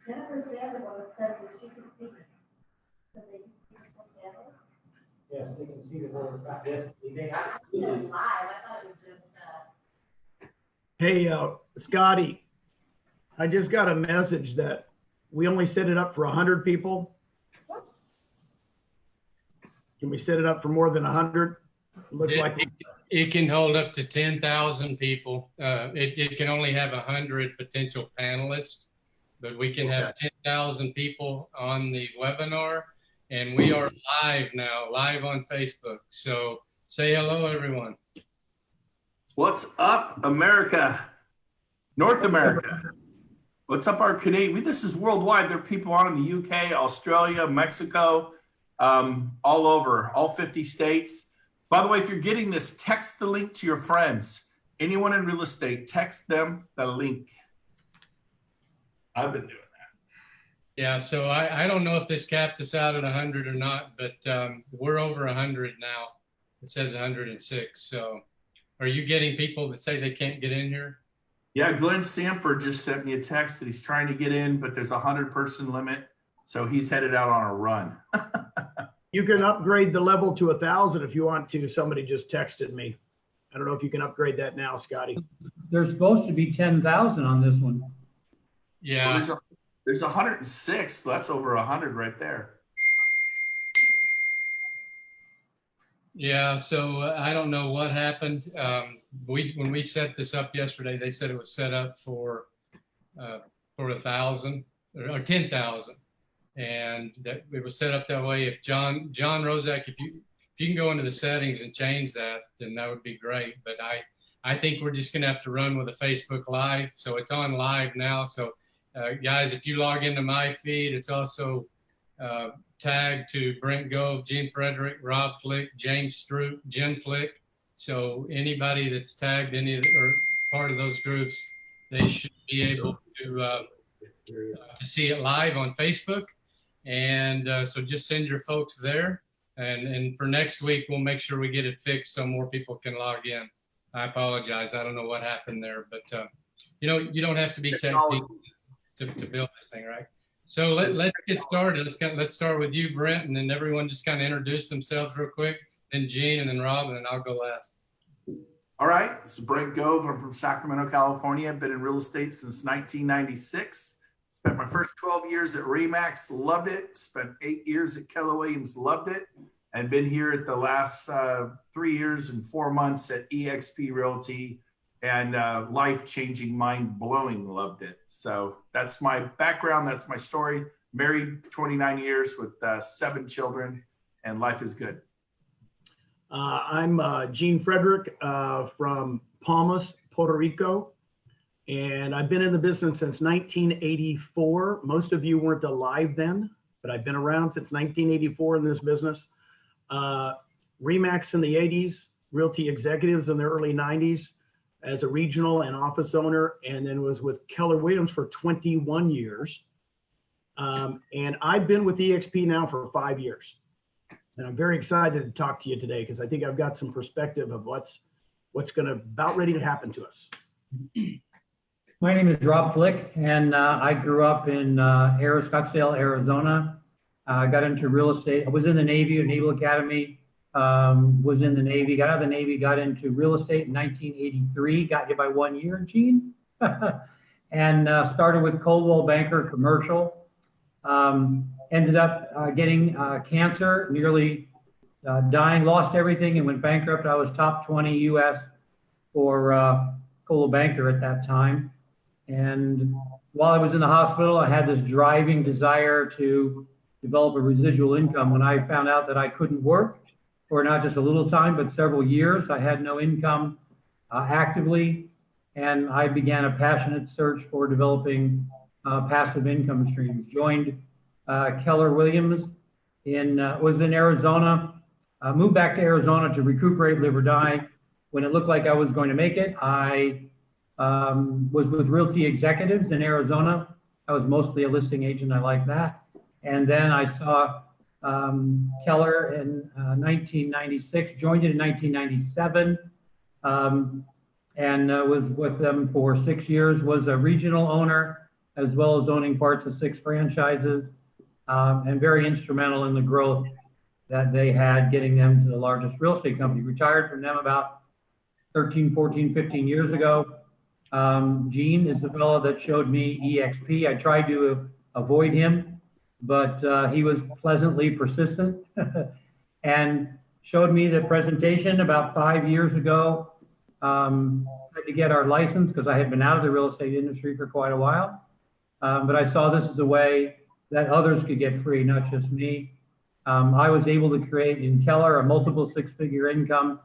Jennifer Sandler said that she could see. So they can see from Sandler? Yes, they can see the whole fact. Yes, they have. Yeah, live. I thought it was just, Hey, Scotty, I just got a message that we only set it up for 100 people. Can we set it up for more than 100? Looks like it can hold up to 10,000 people. It can only have 100 potential panelists, but we can have 10,000 people on the webinar, and we are live now, live on Facebook. So say hello, everyone. What's up, America? North America. What's up, our Canadian? This is worldwide. There are people on in the UK, Australia, Mexico, all over, all 50 states. By the way, if you're getting this, text the link to your friends. Anyone in real estate, text them the link. I've been doing that. Yeah, so I don't know if this capped us out at 100 or not, but we're over 100 now. It says 106. So are you getting people that say they can't get in here? Yeah, Glenn Sanford just sent me a text that he's trying to get in, but there's a 100-person limit. So he's headed out on a run. you can upgrade the level to 1,000 if you want to. Somebody just texted me. I don't know if you can upgrade that now, Scotty. There's supposed to be 10,000 on this one. Yeah. Well, there's 106. So that's over 100 right there. Yeah, so I don't know what happened. When we set this up yesterday, they said it was set up for 1,000 or 10,000, and that it was set up that way. If John Rozak, if you can go into the settings and change that, then that would be great. But I think we're just gonna have to run with a Facebook Live. So it's on live now. So guys, if you log into my feed, it's also tagged to Brent Gove, Gene Frederick, Rob Flick, James Stroop, Jen Flick. So anybody that's tagged any of or part of those groups, they should be able to see it live on Facebook. And so just send your folks there. And for next week, we'll make sure we get it fixed so more people can log in. I apologize. I don't know what happened there, but you know, you don't have to be technical to build this thing, right? So let's get started. Let's start with you, Brent, and then everyone just kind of introduce themselves real quick. Then Gene, and then Rob, and then I'll go last. All right, this is Brent Gove. I'm from Sacramento, California. I've been in real estate since 1996. Spent my first 12 years at Remax, loved it. Spent 8 years at Keller Williams, loved it. And been here at the last 3 years and 4 months at eXp Realty, and life-changing, mind-blowing, loved it. So that's my background, that's my story. Married 29 years with 7 children, and life is good. I'm Gene Frederick from Palmas, Puerto Rico, and I've been in the business since 1984. Most of you weren't alive then, but I've been around since 1984 in this business. Remax in the 80s, Realty Executives in the early 90s as a regional and office owner, and then was with Keller Williams for 21 years. And I've been with eXp now for 5 years. And I'm very excited to talk to you today because I think I've got some perspective of what's about ready to happen to us. My name is Rob Flick, and I grew up in Scottsdale, Arizona. I got into real estate. I was in the Navy, Naval Academy, was in the Navy, got out of the Navy, got into real estate in 1983, got hit by 1 year, Gene, and started with Coldwell Banker Commercial. Ended up getting cancer, nearly dying, lost everything, and went bankrupt. I was top 20 US for Coldwell Banker at that time. And while I was in the hospital, I had this driving desire to develop a residual income. When I found out that I couldn't work for not just a little time, but several years, I had no income actively, and I began a passionate search for developing passive income streams. Joined Keller Williams was in Arizona, moved back to Arizona to recuperate, live or die. When it looked like I was going to make it, I was with Realty Executives in Arizona. I was mostly a listing agent, I like that. And then I saw Keller in 1996, joined it in 1997, and was with them for 6 years, was a regional owner as well as owning parts of 6 franchises, and very instrumental in the growth that they had, getting them to the largest real estate company. Retired from them about 13, 14, 15 years ago. Gene is the fellow that showed me eXp. I tried to avoid him, but he was pleasantly persistent and showed me the presentation about 5 years ago. Tried to get our license because I had been out of the real estate industry for quite a while. But I saw this as a way that others could get free, not just me. I was able to create in Keller a multiple 6-figure income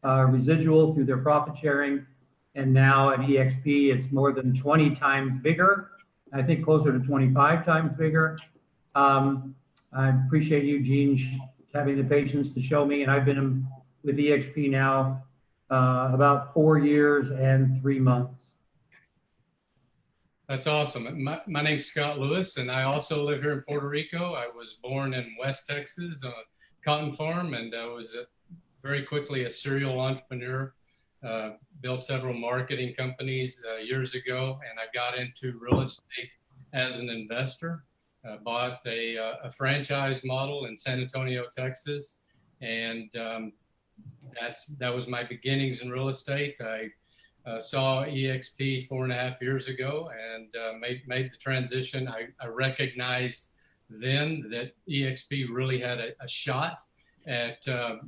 residual through their profit sharing. And now at eXp, it's more than 20 times bigger. I think closer to 25 times bigger. I appreciate you, Gene, having the patience to show me. And I've been with eXp now about 4 years and 3 months. That's awesome. My name's Scott Lewis, and I also live here in Puerto Rico. I was born in West Texas on a cotton farm, and I was very quickly a serial entrepreneur. Built several marketing companies years ago, and I got into real estate as an investor. Bought a franchise model in San Antonio, Texas, and that was my beginnings in real estate. I saw eXp 4.5 years ago and made the transition. I recognized then that eXp really had a shot at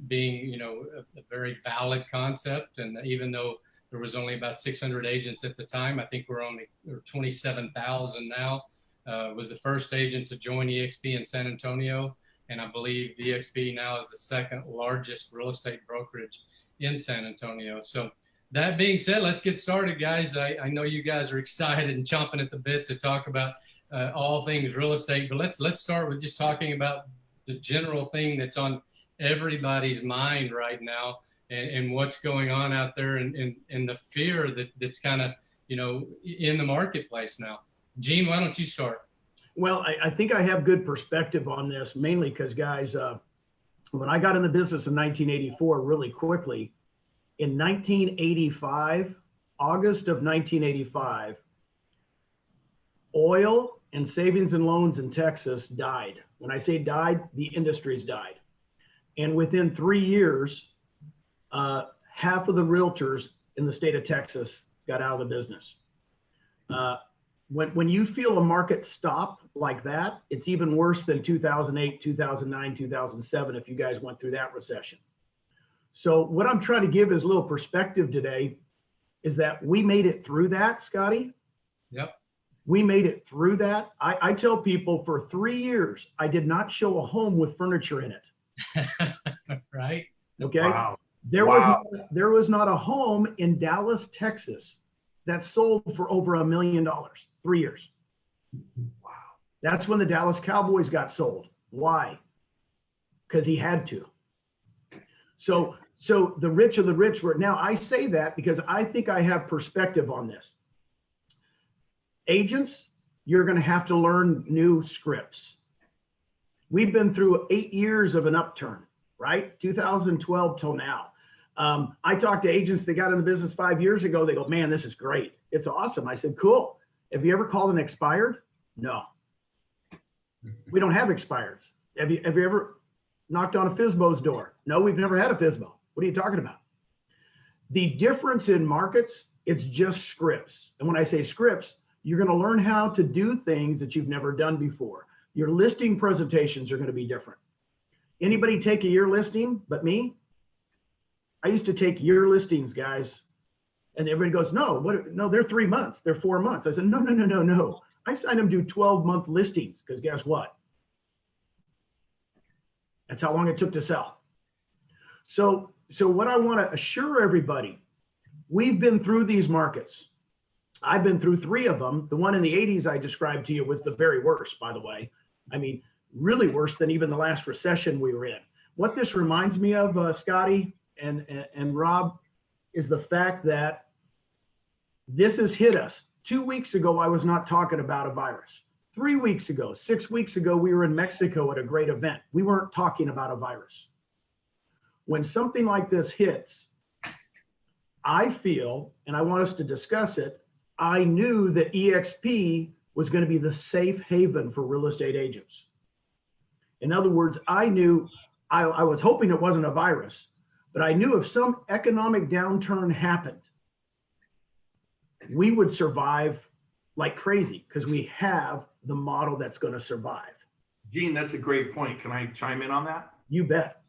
being, a very valid concept. And even though there was only about 600 agents at the time, I think we're 27,000 now. Was the first agent to join eXp in San Antonio. And I believe eXp now is the second largest real estate brokerage in San Antonio. So that being said, let's get started, guys. I know you guys are excited and chomping at the bit to talk about all things real estate, but let's start with just talking about the general thing that's on everybody's mind right now, and what's going on out there, and the fear that's kind of in the marketplace now. Gene, why don't you start? Well, I think I have good perspective on this, mainly because, guys, when I got in the business in 1984, really quickly, in 1985, August of 1985, oil and savings and loans in Texas died. When I say died, the industries died. And within 3 years, half of the realtors in the state of Texas got out of the business. When you feel a market stop like that, it's even worse than 2008, 2009, 2007, if you guys went through that recession. So what I'm trying to give is a little perspective today is that we made it through that, Scotty. Yep. We made it through that. I tell people for 3 years, I did not show a home with furniture in it. Right. Okay. Wow. There was not a home in Dallas, Texas that sold for over $1 million. 3 years. Wow. That's when the Dallas Cowboys got sold. Why? Because he had to. So the rich of the rich were. Now I say that because I think I have perspective on this. Agents, you're going to have to learn new scripts. We've been through 8 years of an upturn, right? 2012 till now. I talked to agents that got in the business 5 years ago. They go, man, this is great. It's awesome. I said, cool. Have you ever called an expired? No. We don't have expireds. Have you ever knocked on a FSBO's door? No, we've never had a FSBO. What are you talking about? The difference in markets, it's just scripts. And when I say scripts, you're going to learn how to do things that you've never done before. Your listing presentations are going to be different. Anybody take a year listing but me? I used to take year listings, guys. And everybody goes, no, they're 3 months. They're 4 months. I said, no. I signed them to 12-month listings because guess what? That's how long it took to sell. So what I want to assure everybody, we've been through these markets. I've been through 3 of them. The one in the 80s I described to you was the very worst, by the way. I mean, really worse than even the last recession we were in. What this reminds me of, Scotty and Rob, is the fact that this has hit us. 2 weeks ago, I was not talking about a virus. 3 weeks ago, 6 weeks ago, we were in Mexico at a great event. We weren't talking about a virus. When something like this hits, I feel, and I want us to discuss it, I knew that eXp was going to be the safe haven for real estate agents. In other words, I knew, I was hoping it wasn't a virus, but I knew if some economic downturn happened, we would survive like crazy because we have the model that's going to survive. Gene, that's a great point. Can I chime in on that? You bet.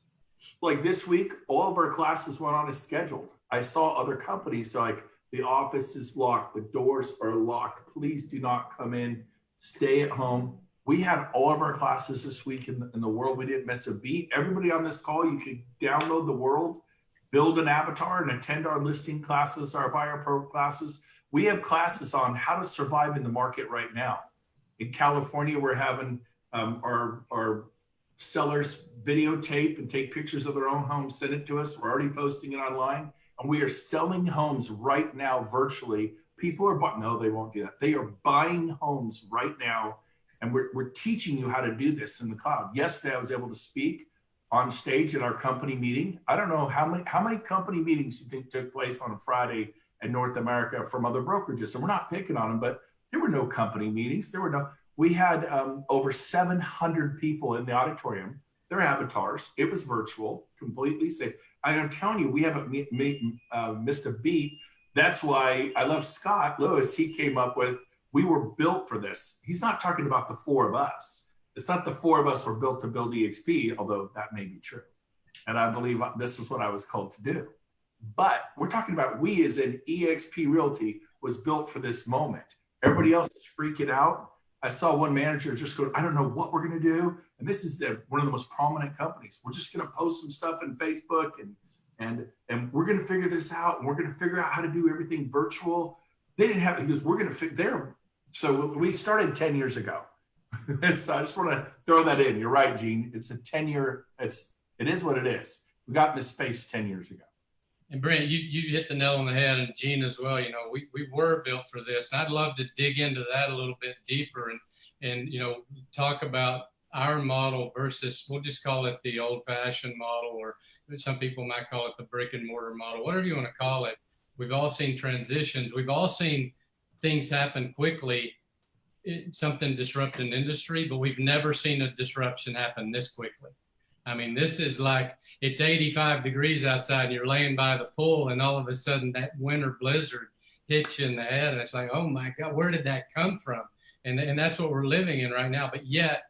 Like this week, all of our classes went on as scheduled. I saw other companies like the office is locked, the doors are locked. Please do not come in, stay at home. We had all of our classes this week in the world. We didn't miss a beat. Everybody on this call, you can download the world, build an avatar and attend our listing classes, our buyer pro classes. We have classes on how to survive in the market right now. In California, we're having our sellers videotape and take pictures of their own home, send it to us. We're already posting it online. And we are selling homes right now virtually. People are buying, no, they won't do that. They are buying homes right now. And we're teaching you how to do this in the cloud. Yesterday, I was able to speak on stage at our company meeting. I don't know how many company meetings you think took place on a Friday in North America from other brokerages. And we're not picking on them, but there were no company meetings. We had over 700 people in the auditorium, their avatars. It was virtual, completely safe. I'm telling you, we haven't missed a beat. That's why I love Scott Lewis. He came up with, we were built for this. He's not talking about the four of us. It's not the four of us were built to build eXp, although that may be true. And I believe this is what I was called to do. But we're talking about we as an eXp Realty was built for this moment. Everybody else is freaking out. I saw one manager just go, I don't know what we're going to do. And this is one of the most prominent companies. We're just going to post some stuff in Facebook and we're going to figure this out. And we're going to figure out how to do everything virtual. They didn't have, because we're going to figure there. So we started 10 years ago. So I just want to throw that in. You're right, Gene. It's a 10-year, it is what it is. We got in this space 10 years ago. And Brent, you hit the nail on the head, and Gene as well. You know, we were built for this, and I'd love to dig into that a little bit deeper and you know, talk about our model versus, we'll just call it the old-fashioned model, or some people might call it the brick and mortar model, whatever you want to call it. We've all seen transitions. We've all seen things happen quickly, something disrupt an industry, but we've never seen a disruption happen this quickly. I mean, this is like, it's 85 degrees outside and you're laying by the pool and all of a sudden that winter blizzard hits you in the head. And it's like, oh my God, where did that come from? And that's what we're living in right now. But yet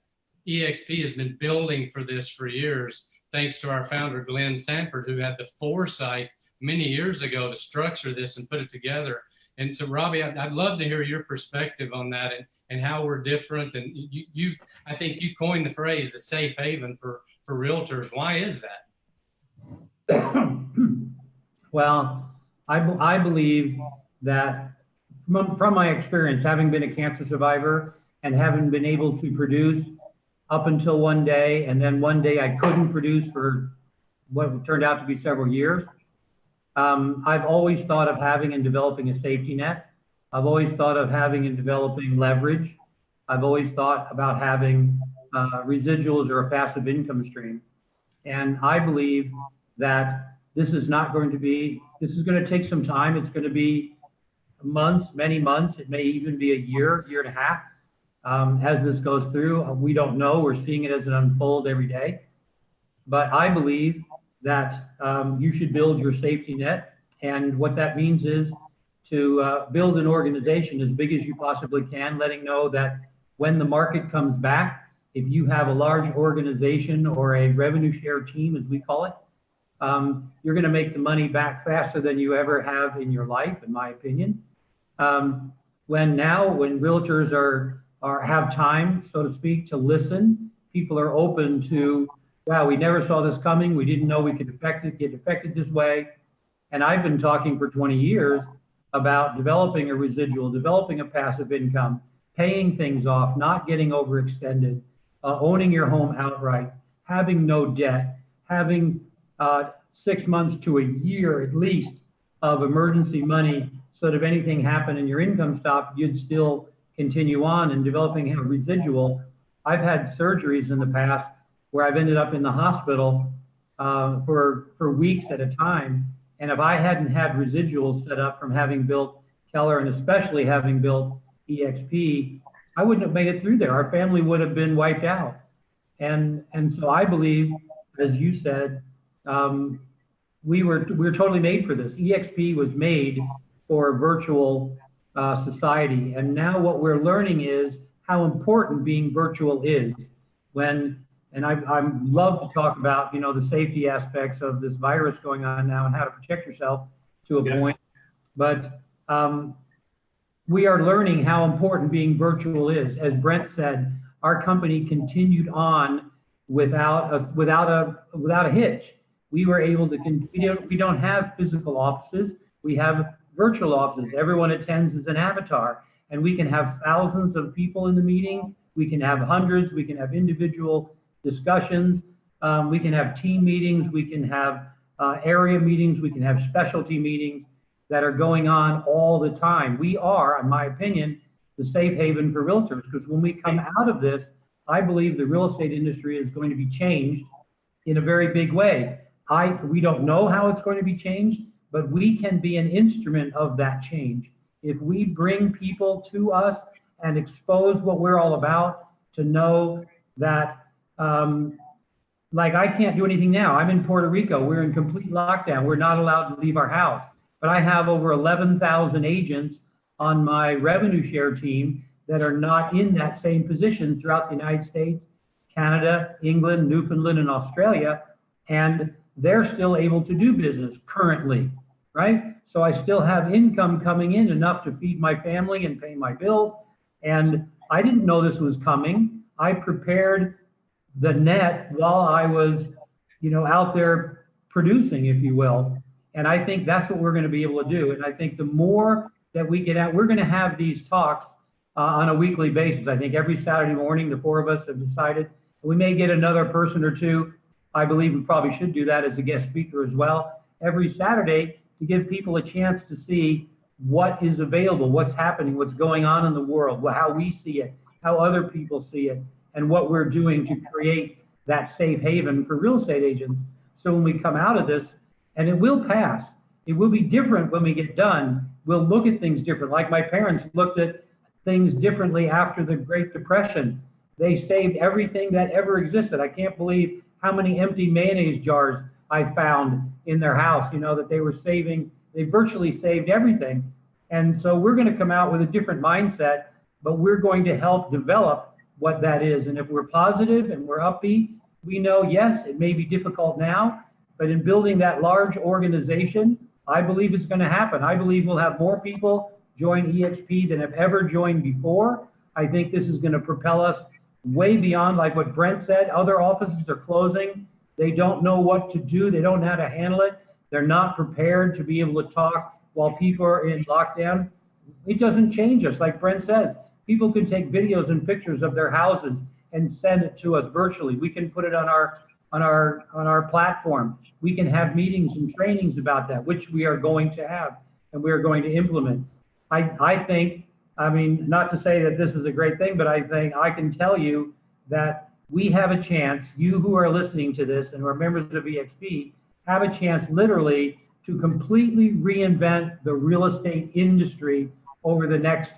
eXp has been building for this for years, thanks to our founder, Glenn Sanford, who had the foresight many years ago to structure this and put it together. And so Robbie, I'd love to hear your perspective on that and how we're different. And I think you coined the phrase, the safe haven for realtors. Why is that? Well, I believe that from my experience, having been a cancer survivor and having been able to produce up until one day, and then one day I couldn't produce for what turned out to be several years, I've always thought of having and developing a safety net. I've always thought of having and developing leverage. I've always thought about having residuals or a passive income stream. And I believe that this is going to take some time. It's going to be months, many months. It may even be a year and a half as this goes through. We don't know. We're seeing it as it unfolds every day. But I believe that you should build your safety net. And what that means is to build an organization as big as you possibly can, letting know that when the market comes back, if you have a large organization or a revenue share team, as we call it, you're going to make the money back faster than you ever have in your life, in my opinion. When realtors have time, so to speak, to listen, people are open to, wow, we never saw this coming. We didn't know we could get affected this way. And I've been talking for 20 years about developing a residual, developing a passive income, paying things off, not getting overextended, owning your home outright, having no debt, having 6 months to a year at least of emergency money so that if anything happened and your income stopped, you'd still continue on, and developing a residual. I've had surgeries in the past where I've ended up in the hospital for weeks at a time. And if I hadn't had residuals set up from having built Keller and especially having built eXp, I wouldn't have made it through there. Our family would have been wiped out. And so I believe, as you said, we were totally made for this. eXp was made for a virtual society. And now what we're learning is how important being virtual is. And I love to talk about, you know, the safety aspects of this virus going on now and how to protect yourself to a Yes. point. But we are learning how important being virtual is. As Brent said, our company continued on without a hitch. We were able to, we don't have physical offices. We have virtual offices. Everyone attends as an avatar, and we can have thousands of people in the meeting. We can have hundreds. We can have individual discussions. We can have team meetings. We can have area meetings. We can have specialty meetings that are going on all the time. We are, in my opinion, the safe haven for realtors, because when we come out of this, I believe the real estate industry is going to be changed in a very big way. We don't know how it's going to be changed, but we can be an instrument of that change. If we bring people to us and expose what we're all about, to know that, like, I can't do anything now. I'm in Puerto Rico. We're in complete lockdown. We're not allowed to leave our house. But I have over 11,000 agents on my revenue share team that are not in that same position throughout the United States, Canada, England, Newfoundland, and Australia. And they're still able to do business currently, right? So I still have income coming in enough to feed my family and pay my bills. And I didn't know this was coming. I prepared the net while I was, you know, out there producing, if you will. And I think that's what we're going to be able to do. And I think the more that we get out, we're going to have these talks on a weekly basis. I think every Saturday morning, the four of us have decided we may get another person or two. I believe we probably should do that as a guest speaker as well every Saturday, to give people a chance to see what is available, what's happening, what's going on in the world, how we see it, how other people see it, and what we're doing to create that safe haven for real estate agents. So when we come out of this, and it will pass, it will be different when we get done. We'll look at things different. Like my parents looked at things differently after the Great Depression. They saved everything that ever existed. I can't believe how many empty mayonnaise jars I found in their house, you know, that they were saving. They virtually saved everything. And so we're going to come out with a different mindset, but we're going to help develop what that is. And if we're positive and we're upbeat, we know, yes, it may be difficult now, but in building that large organization, I believe it's going to happen. I believe we'll have more people join eXp than have ever joined before. I think this is going to propel us way beyond, like what Brent said. Other offices are closing. They don't know what to do. They don't know how to handle it. They're not prepared to be able to talk while people are in lockdown. It doesn't change us. Like Brent says, people can take videos and pictures of their houses and send it to us virtually. We can put it on our platform. We can have meetings and trainings about that, which we are going to have and we are going to implement. I think, I mean, not to say that this is a great thing, but I think I can tell you that we have a chance, you who are listening to this and who are members of eXp, have a chance literally to completely reinvent the real estate industry over the next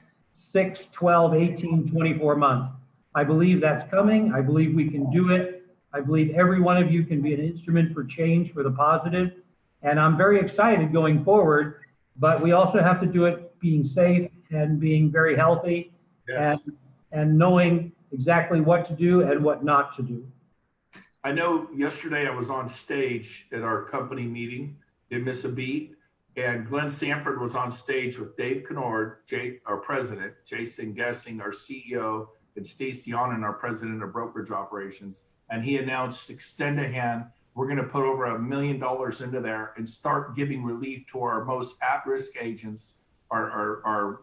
6, 12, 18, 24 months. I believe that's coming. I believe we can do it. I believe every one of you can be an instrument for change for the positive. And I'm very excited going forward, but we also have to do it being safe and being very healthy. Yes. and knowing exactly what to do and what not to do. I know yesterday I was on stage at our company meeting, didn't miss a beat, and Glenn Sanford was on stage with Dave Kennard, our president, Jason Gessing, our CEO, and Stacy Onen, our president of brokerage operations. And he announced, extend a hand. We're going to put over $1 million into there and start giving relief to our most at-risk agents, our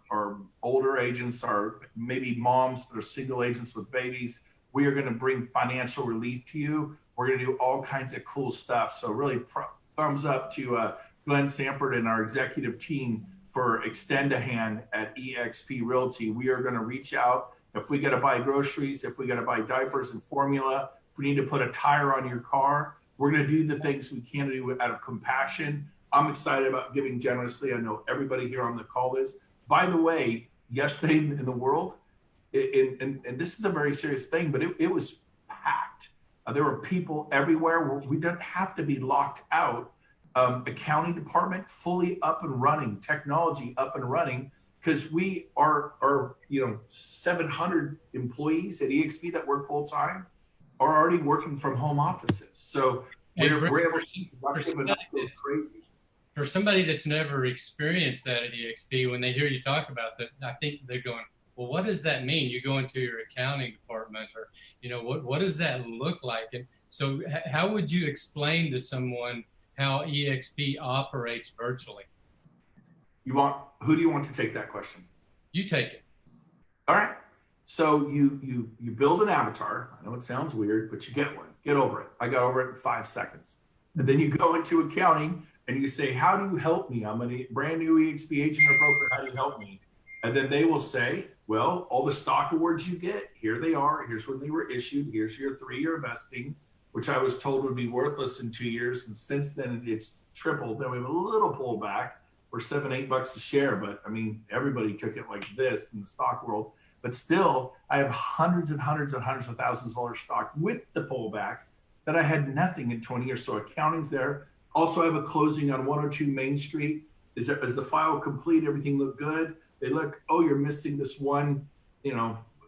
older agents, our maybe moms that are single agents with babies. We are going to bring financial relief to you. We're going to do all kinds of cool stuff. So really thumbs up to Glenn Sanford and our executive team for extend a hand at eXp Realty. We are going to reach out. If we got to buy groceries, if we got to buy diapers and formula, if we need to put a tire on your car, we're going to do the things we can do out of compassion. I'm excited about giving generously. I know everybody here on the call is. By the way, yesterday in the world, and this is a very serious thing, but it was packed. There were people everywhere. We don't have to be locked out. Accounting department fully up and running, technology up and running, because we are 700 employees at eXp that work full time are already working from home offices. So we're able to be productive and not go crazy. For somebody that's never experienced that at eXp, when they hear you talk about that, I think they're going, well, what does that mean? You go into your accounting department, or, what does that look like? And so how would you explain to someone how eXp operates virtually? Who do you want to take that question? You take it. All right. So you build an avatar. I know it sounds weird, but you get one. Get over it. I got over it in 5 seconds. And then you go into accounting and you say, how do you help me? I'm a brand new eXp agent or broker. How do you help me? And then they will say, well, all the stock awards you get, here they are. Here's when they were issued. Here's your 3-year vesting, which I was told would be worthless in 2 years. And since then it's tripled. Then we have a little pullback. We're $7-8 a share, but I mean, everybody took it like this in the stock world. But still, I have hundreds and hundreds and hundreds of thousands of dollars stock with the pullback that I had nothing in 20 years. So accounting's there. Also, I have a closing on 102 Main Street. Is the file complete? Everything look good? They look, oh, you're missing this one,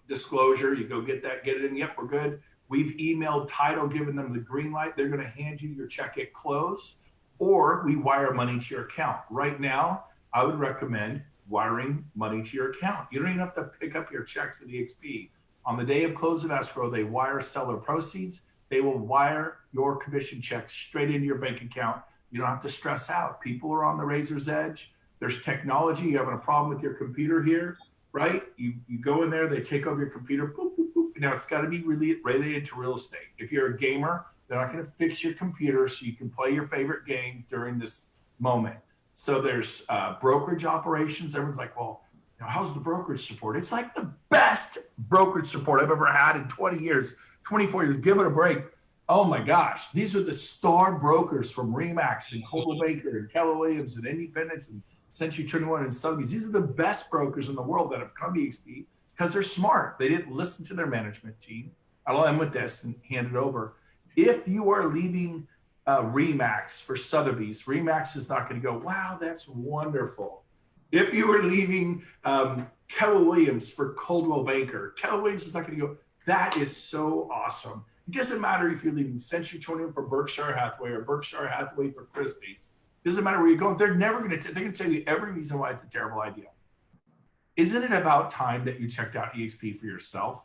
disclosure. You go get that, get it in. Yep, we're good. We've emailed title, given them the green light. They're going to hand you your check at close, or we wire money to your account. Right now, I would recommend wiring money to your account. You don't even have to pick up your checks at eXp. On the day of close of escrow, they wire seller proceeds. They will wire your commission checks straight into your bank account. You don't have to stress out. People are on the razor's edge. There's technology. You're having a problem with your computer here, right? You go in there, they take over your computer, boop, boop, boop. Now it's got to be related to real estate. If you're a gamer, they're not going to fix your computer so you can play your favorite game during this moment. So there's brokerage operations. Everyone's like, well, how's the brokerage support? It's like the best brokerage support I've ever had in 20 years, 24 years. Give it a break. Oh my gosh. These are the star brokers from RE/MAX and Coldwell Banker and Keller Williams and Independence and Century 21 and Sotheby's. These are the best brokers in the world that have come to eXp because they're smart. They didn't listen to their management team. I'll end with this and hand it over. If you are leaving RE/MAX for Sotheby's, RE/MAX is not going to go, wow, that's wonderful. If you are leaving Keller Williams for Coldwell Banker, Keller Williams is not going to go, that is so awesome. It doesn't matter if you're leaving Century 21 for Berkshire Hathaway or Berkshire Hathaway for Christie's. It doesn't matter where you're going. They're never going to, they're going to tell you every reason why it's a terrible idea. Isn't it about time that you checked out eXp for yourself?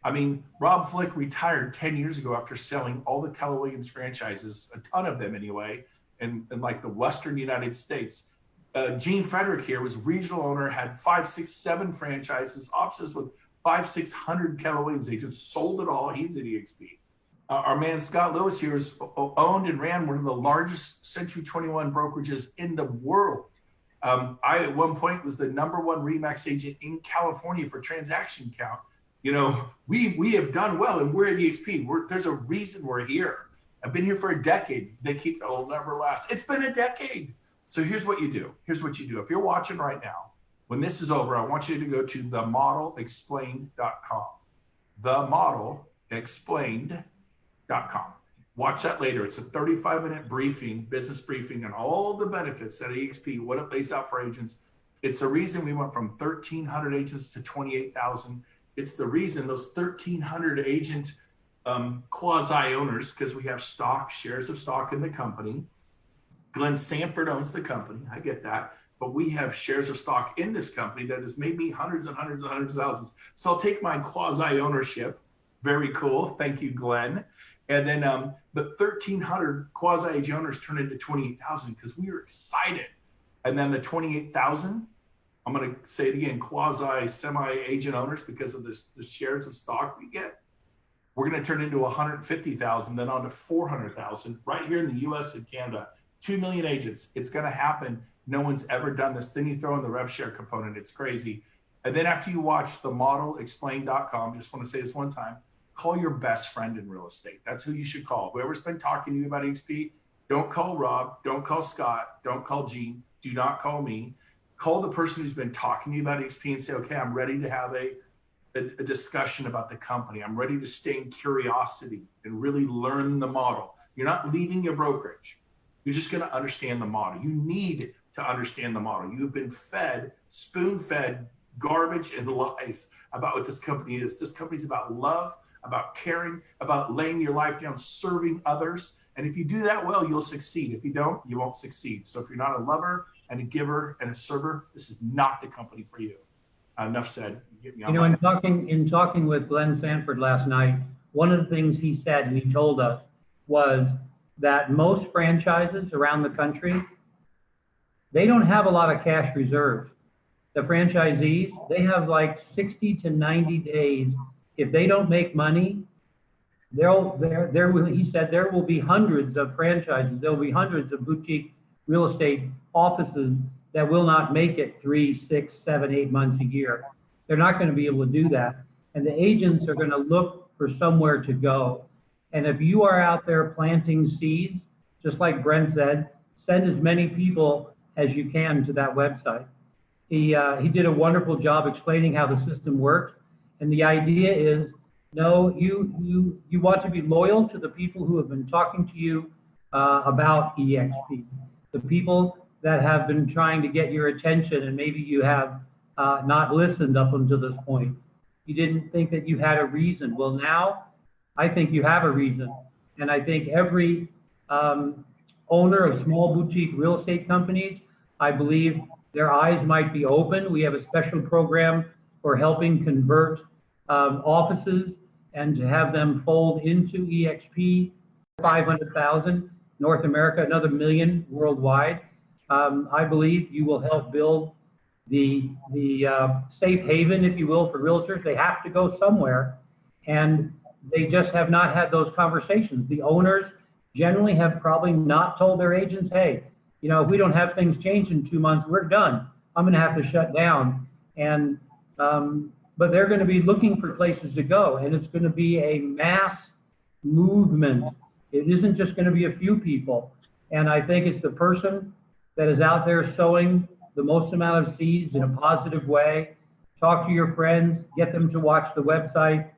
I mean, Rob Flick retired 10 years ago after selling all the Keller Williams franchises, a ton of them anyway, in like the Western United States. Gene Frederick here was regional owner, had 5, 6, 7 franchises, offices with 500-600 Keller Williams agents, sold it all. He's at eXp. Our man Scott Lewis here has owned and ran one of the largest Century 21 brokerages in the world. I, at one point, was the #1 RE/MAX agent in California for transaction count. We have done well, and we're at eXp. There's a reason we're here. I've been here for a decade. They keep, it'll never last. It's been a decade. So here's what you do. Here's what you do. If you're watching right now, when this is over, I want you to go to themodelexplained.com. Themodelexplained.com. Watch that later. It's a 35-minute briefing, business briefing, on all the benefits at eXp, what it lays out for agents. It's the reason we went from 1,300 agents to 28,000. It's the reason those 1,300 agent quasi-owners, because we have shares of stock in the company. Glenn Sanford owns the company. I get that. But we have shares of stock in this company that has made me hundreds and hundreds and hundreds of thousands. So I'll take my quasi-ownership. Very cool. Thank you, Glenn. And then, but 1,300 quasi-agent owners turned into 28,000 because we were excited. And then the 28,000, I'm going to say it again, quasi-semi-agent owners, because of the shares of stock we get, we're going to turn into 150,000, then on to 400,000 right here in the US and Canada. 2 million agents. It's going to happen. No one's ever done this. Then you throw in the rev share component. It's crazy. And then after you watch themodelexplained.com, just want to say this one time, call your best friend in real estate. That's who you should call. Whoever's been talking to you about eXp, don't call Rob, don't call Scott, don't call Gene, do not call me. Call the person who's been talking to you about eXp and say, okay, I'm ready to have a a discussion about the company. I'm ready to stay in curiosity and really learn the model. You're not leaving your brokerage. You're just going to understand the model. You need to understand the model. You've been fed, spoon-fed garbage and lies about what this company is. This company's about love, about caring, about laying your life down, serving others. And if you do that well, you'll succeed. If you don't, you won't succeed. So if you're not a lover and a giver and a server, this is not the company for you. Enough said. Get me on You know, in talking with Glenn Sanford last night, one of the things he said and he told us was that most franchises around the country, they don't have a lot of cash reserves. The franchisees, they have like 60 to 90 days. If they don't make money, he said there will be hundreds of franchises, there will be hundreds of boutique real estate offices that will not make it 3, 6, 7, 8 months a year. They're not going to be able to do that. And the agents are going to look for somewhere to go. And if you are out there planting seeds, just like Brent said, send as many people as you can to that website. He did a wonderful job explaining how the system works. And the idea is, no, you want to be loyal to the people who have been talking to you about eXp, the people that have been trying to get your attention, and maybe you have not listened up until this point. You didn't think that you had a reason. Well, now I think you have a reason. And I think every owner of small boutique real estate companies, I believe their eyes might be open. We have a special program for helping convert offices and to have them fold into eXp, 500,000 North America, another 1 million worldwide. I believe you will help build the safe haven, if you will, for realtors. They have to go somewhere, and they just have not had those conversations. The owners generally have probably not told their agents, hey, you know, if we don't have things change in 2 months, we're done. I'm going to have to shut down. And but they're going to be looking for places to go, and it's going to be a mass movement. It isn't just going to be a few people. And I think it's the person that is out there sowing the most amount of seeds in a positive way. Talk to your friends, get them to watch the website,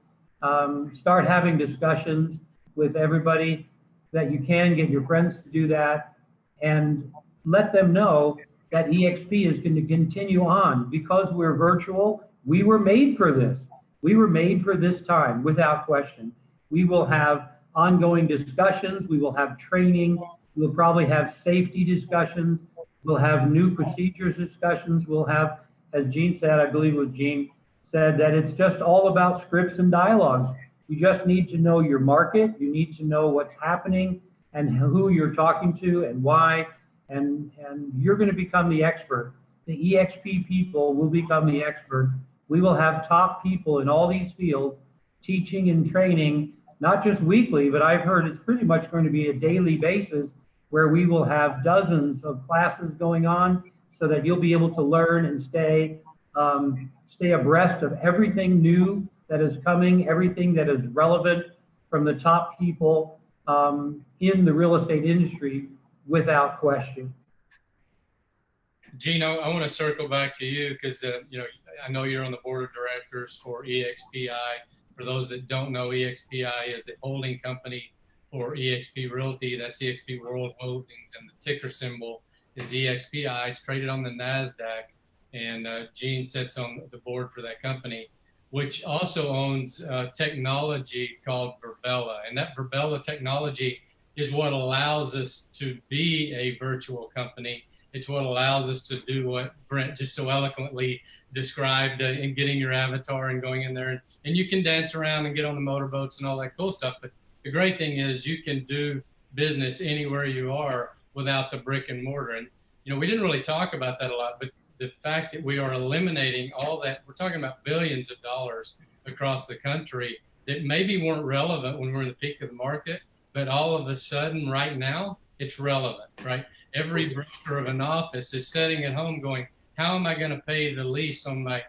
start having discussions with everybody that you can, get your friends to do that, and let them know that eXp is going to continue on. Because we're virtual, we were made for this. We were made for this time, without question. We will have ongoing discussions. We will have training. We'll probably have safety discussions. We'll have new procedures discussions. We'll have, as Gene said, I believe it was Gene, said that it's just all about scripts and dialogues. You just need to know your market. You need to know what's happening and who you're talking to and why, and you're going to become the expert. The eXp people will become the expert. We will have top people in all these fields teaching and training, not just weekly, but I've heard it's pretty much going to be a daily basis, where we will have dozens of classes going on so that you'll be able to learn and stay abreast of everything new that is coming, everything that is relevant from the top people in the real estate industry, without question. Gino, I want to circle back to you because you know, I know you're on the board of directors for eXpi. For those that don't know, eXpi is the holding company for eXp Realty. That's eXp World Holdings, and the ticker symbol is eXpi. It's traded on the NASDAQ, and Gene sits on the board for that company, which also owns technology called Virbela. And that Virbela technology is what allows us to be a virtual company. It's what allows us to do what Brent just so eloquently described in getting your avatar and going in there. And you can dance around and get on the motorboats and all that cool stuff. But the great thing is you can do business anywhere you are without the brick and mortar. And, you know, we didn't really talk about that a lot, but the fact that we are eliminating all that, we're talking about billions of dollars across the country that maybe weren't relevant when we're in the peak of the market, but all of a sudden right now it's relevant, right? Every broker of an office is sitting at home going, how am I going to pay the lease on my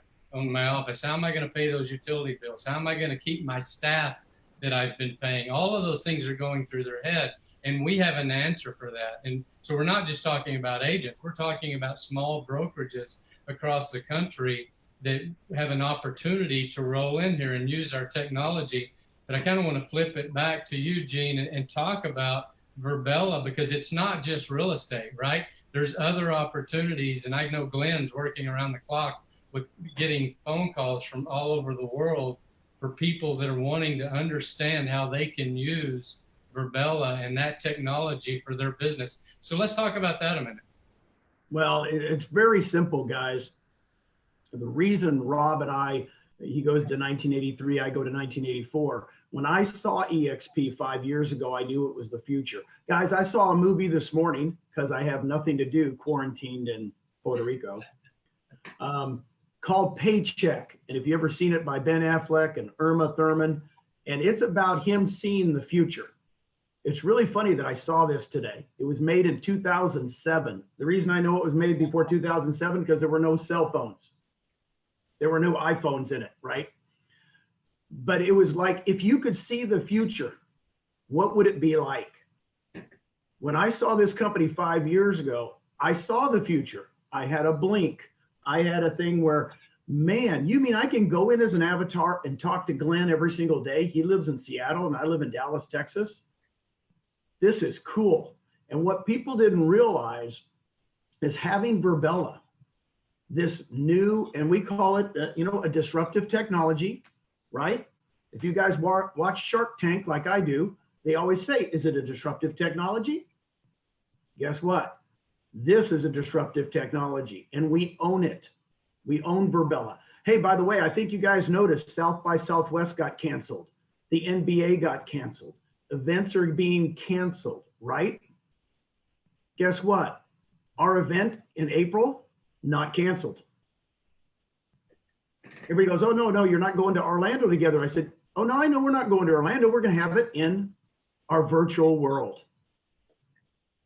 office? How am I going to pay those utility bills? How am I going to keep my staff that I've been paying? All of those things are going through their head, and we have an answer for that. And so we're not just talking about agents, we're talking about small brokerages across the country that have an opportunity to roll in here and use our technology. But I kind of want to flip it back to you, Gene, and talk about Verbella, because it's not just real estate, right? There's other opportunities. And I know Glenn's working around the clock with getting phone calls from all over the world for people that are wanting to understand how they can use Verbella and that technology for their business. So let's talk about that a minute. Well, it's very simple, guys. The reason Rob and I, he goes to 1983, I go to 1984. When I saw eXp 5 years ago, I knew it was the future. Guys, I saw a movie this morning because I have nothing to do, quarantined in Puerto Rico, called Paycheck. And if you ever seen it, by Ben Affleck and Irma Thurman, and it's about him seeing the future. It's really funny that I saw this today. It was made in 2007. The reason I know it was made before 2007, because there were no cell phones. There were no iPhones in it, right? But it was like, if you could see the future, what would it be like? When I saw this company 5 years ago, I saw the future. I had a blink. I had a thing where, man, you mean I can go in as an avatar and talk to Glenn every single day? He lives in Seattle and I live in Dallas, Texas. This is cool. And what people didn't realize is having Verbella, this new, and we call it, a disruptive technology, right? If you guys watch Shark Tank like I do, they always say, is it a disruptive technology? Guess what? This is a disruptive technology and we own it. We own Verbella. Hey, by the way, I think you guys noticed South by Southwest got canceled. The NBA got canceled. Events are being canceled, right? Guess what? Our event in April, not canceled. Everybody goes, oh, no, you're not going to Orlando together. I said, oh, no, I know we're not going to Orlando. We're going to have it in our virtual world.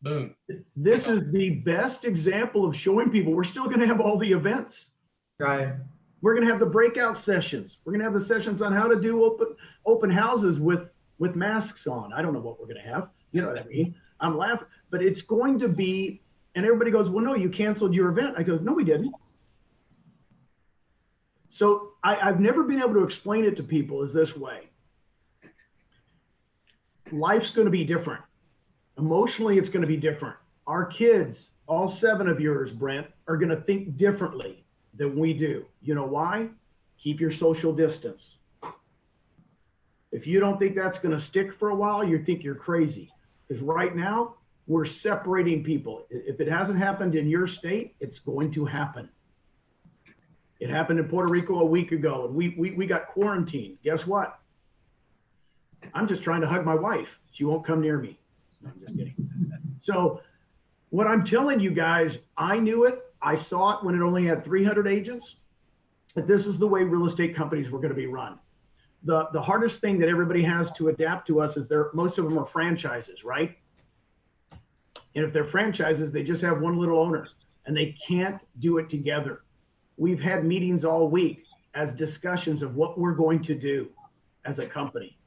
Boom. This is the best example of showing people we're still going to have all the events. Right. We're going to have the breakout sessions. We're going to have the sessions on how to do open houses with masks on. I don't know what we're going to have. You know what I mean? I'm laughing, but it's going to be, and everybody goes, well, no, you canceled your event. I go, no, we didn't. So I've never been able to explain it to people is this way. Life's going to be different. Emotionally, it's going to be different. Our kids, all 7 of yours, Brent, are going to think differently than we do. You know why? Keep your social distance. If you don't think that's going to stick for a while, you think you're crazy. Because right now, we're separating people. If it hasn't happened in your state, it's going to happen. It happened in Puerto Rico a week ago, and we got quarantined. Guess what? I'm just trying to hug my wife. She won't come near me. No, I'm just kidding. So what I'm telling you guys, I knew it. I saw it when it only had 300 agents. But this is the way real estate companies were going to be run. The hardest thing that everybody has to adapt to us is most of them are franchises, right? And if they're franchises, they just have one little owner and they can't do it together. We've had meetings all week as discussions of what we're going to do as a company.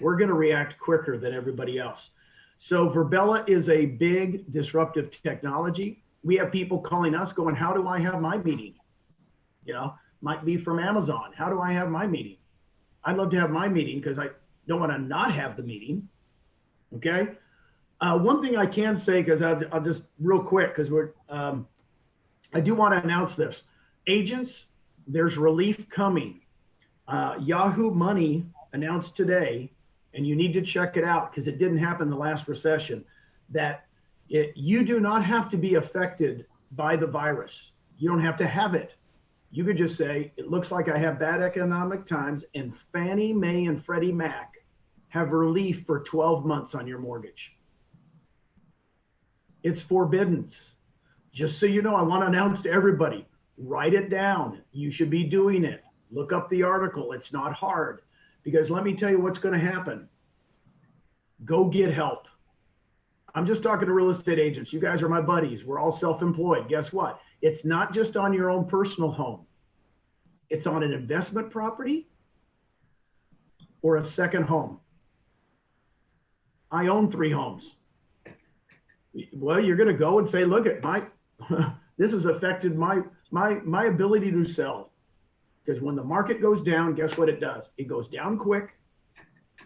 We're going to react quicker than everybody else. So Verbella is a big disruptive technology. We have people calling us going, how do I have my meeting? Might be from Amazon. How do I have my meeting? I'd love to have my meeting because I don't want to not have the meeting. Okay. One thing I can say, because I'll just real quick, because I do want to announce this. Agents, there's relief coming. Yahoo Money announced today, and you need to check it out because it didn't happen the last recession, that you do not have to be affected by the virus. You don't have to have it. You could just say, it looks like I have bad economic times, and Fannie Mae and Freddie Mac have relief for 12 months on your mortgage. It's forbiddance. Just so you know, I want to announce to everybody, write it down. You should be doing it. Look up the article. It's not hard. Because let me tell you what's going to happen. Go get help. I'm just talking to real estate agents. You guys are my buddies. We're all self-employed. Guess what? It's not just on your own personal home. It's on an investment property or a second home. I own 3 homes. Well, you're going to go and say, look at this has affected my ability to sell. Because when the market goes down, guess what it does? It goes down quick.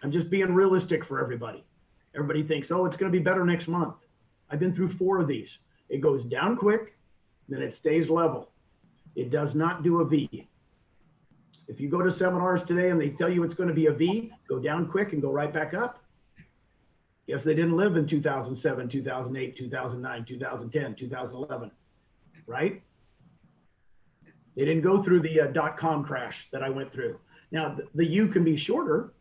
I'm just being realistic for everybody. Everybody thinks, oh, it's going to be better next month. I've been through 4 of these. It goes down quick, then it stays level. It does not do a V. If you go to seminars today and they tell you it's going to be a V, go down quick and go right back up. Yes, they didn't live in 2007, 2008, 2009, 2010, 2011, right? They didn't go through the .com crash that I went through. Now, the U can be shorter.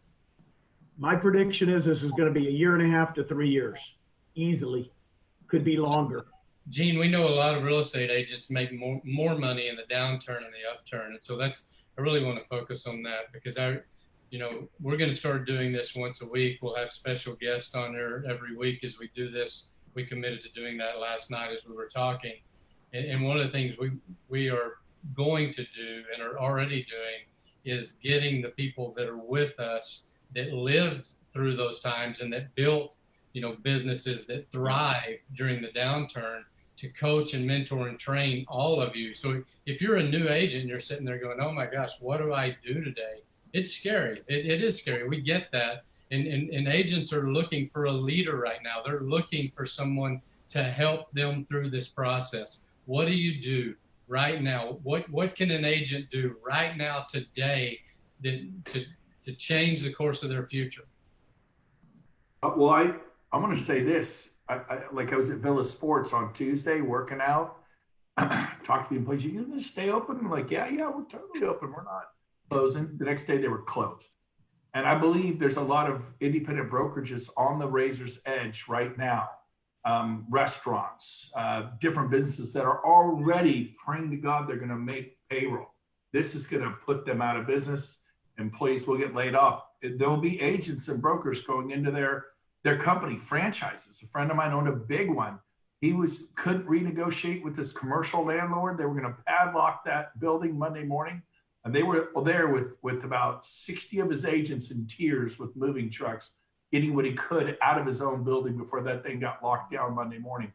My prediction is this is going to be 1.5 to 3 years, easily. Could be longer. Gene, we know a lot of real estate agents make more money in the downturn and the upturn. And so I really want to focus on that because we're going to start doing this once a week. We'll have special guests on there every week as we do this. We committed to doing that last night as we were talking. And one of the things we are going to do and are already doing is getting the people that are with us that lived through those times and that built, businesses that thrive during the downturn to coach and mentor and train all of you. So if you're a new agent and you're sitting there going, oh my gosh, what do I do today? It's scary. It is scary. We get that. And agents are looking for a leader right now. They're looking for someone to help them through this process. What do you do right now? What can an agent do right now today to change the course of their future? Well, I'm going to say this. I was at Villa Sports on Tuesday working out, talked to the employees, you going to stay open? I'm like, yeah, we're totally open. We're not closing. The next day they were closed. And I believe there's a lot of independent brokerages on the razor's edge right now. Restaurants, different businesses that are already praying to God they're going to make payroll. This is going to put them out of business. Employees will get laid off. There'll be agents and brokers going into their company franchises. A friend of mine owned a big one. He couldn't renegotiate with his commercial landlord. They were going to padlock that building Monday morning. And they were there with about 60 of his agents in tears with moving trucks, getting what he could out of his own building before that thing got locked down Monday morning.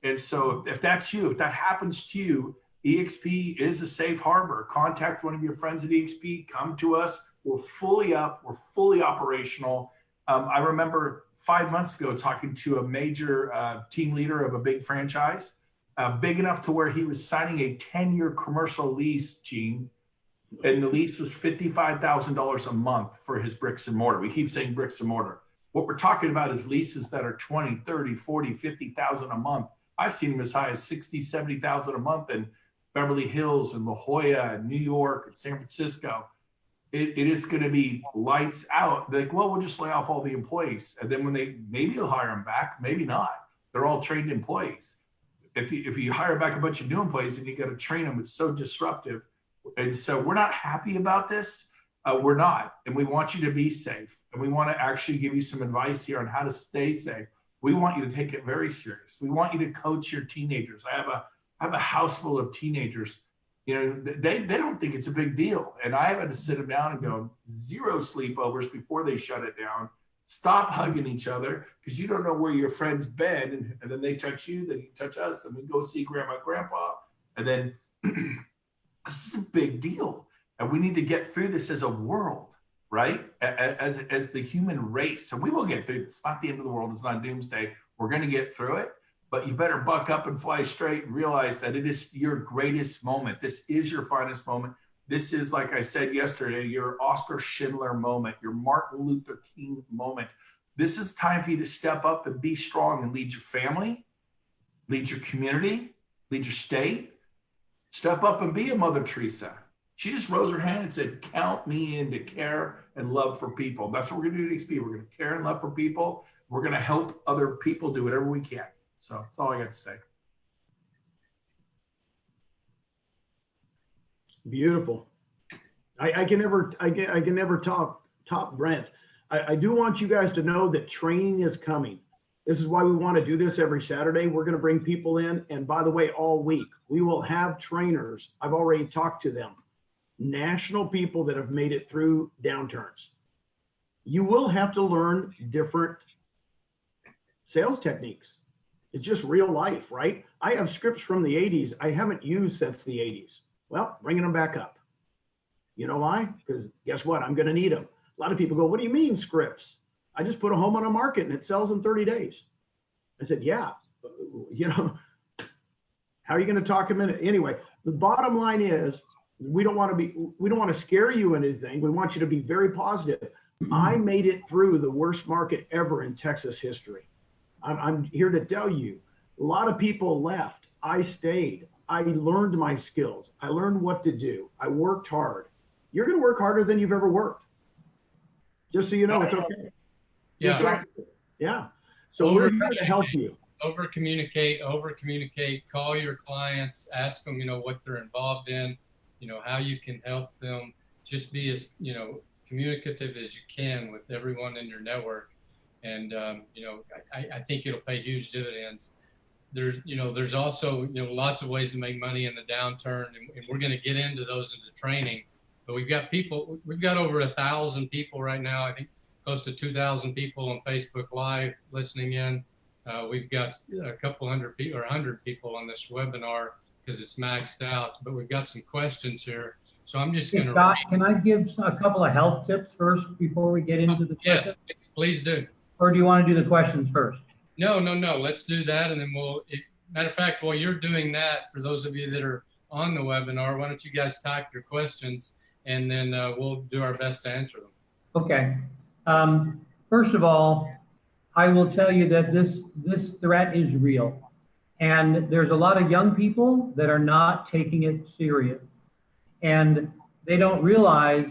And so if that's you, if that happens to you, eXp is a safe harbor. Contact one of your friends at eXp, come to us. We're fully up, we're fully operational. I remember 5 months ago talking to a major team leader of a big franchise, big enough to where he was signing a 10-year commercial lease, Gene, and the lease was $55,000 a month for his bricks and mortar. We keep saying bricks and mortar. What we're talking about is leases that are 20, 30, 40, 50,000 a month. I've seen them as high as 60, 70,000 a month in Beverly Hills and La Jolla and New York and San Francisco. It is going to be lights out. They're like, well, we'll just lay off all the employees. And then maybe you'll hire them back, maybe not. They're all trained employees. If you hire back a bunch of new employees and you got to train them, it's so disruptive. And so we're not happy about this. We're not. And we want you to be safe. And we want to actually give you some advice here on how to stay safe. We want you to take it very serious. We want you to coach your teenagers. I have a house full of teenagers. They don't think it's a big deal. And I had to sit them down and go, 0 sleepovers before they shut it down. Stop hugging each other because you don't know where your friend's been. And then they touch you, then you touch us, then we go see grandma and grandpa. And then this is a big deal. And we need to get through this as a world, right? As the human race. And we will get through this. It's not the end of the world. It's not doomsday. We're going to get through it. But you better buck up and fly straight and realize that it is your greatest moment. This is your finest moment. This is, like I said yesterday, your Oscar Schindler moment, your Martin Luther King moment. This is time for you to step up and be strong and lead your family, lead your community, lead your state. Step up and be a Mother Teresa. She just rose her hand and said, count me in to care and love for people. That's what we're going to do at eXp. We're going to care and love for people. We're going to help other people do whatever we can. So that's all I got to say. Beautiful. I can never top Brent. I do want you guys to know that training is coming. This is why we want to do this every Saturday. We're going to bring people in. And by the way, all week, we will have trainers. I've already talked to them. National people that have made it through downturns. You will have to learn different sales techniques. It's just real life, right? I have scripts from the 80s I haven't used since the 80s. Well, bringing them back up. You know why? Because guess what? I'm going to need them. A lot of people go, what do you mean scripts? I just put a home on a market and it sells in 30 days. I said, yeah, you know, how are you going to talk a minute? Anyway, the bottom line is we don't want to scare you into anything. We want you to be very positive. I made it through the worst market ever in Texas history. I'm here to tell you, a lot of people left. I stayed. I learned my skills. I learned what to do. I worked hard. You're going to work harder than you've ever worked. Just so you know, it's okay. Yeah. Yeah. So we're here to help you. Over communicate, call your clients, ask them, you know, what they're involved in, you know, how you can help them. Just be as, you know, communicative as you can with everyone in your network. And, you know, I think it'll pay huge dividends. There's also, you know, lots of ways to make money in the downturn, and we're going to get into those in the training. But we've got over 1,000 people right now. I think close to 2,000 people on Facebook Live listening in. We've got a couple hundred people or 100 people on this webinar because it's maxed out, but we've got some questions here. So I'm just going to Scott, can I give a couple of health tips first before we get into the questions? Yes, please do. Or do you want to do the questions first? No. Let's do that. And then matter of fact, while you're doing that, for those of you that are on the webinar, why don't you guys type your questions and then we'll do our best to answer them. Okay. First of all, I will tell you that this threat is real. And there's a lot of young people that are not taking it serious. And they don't realize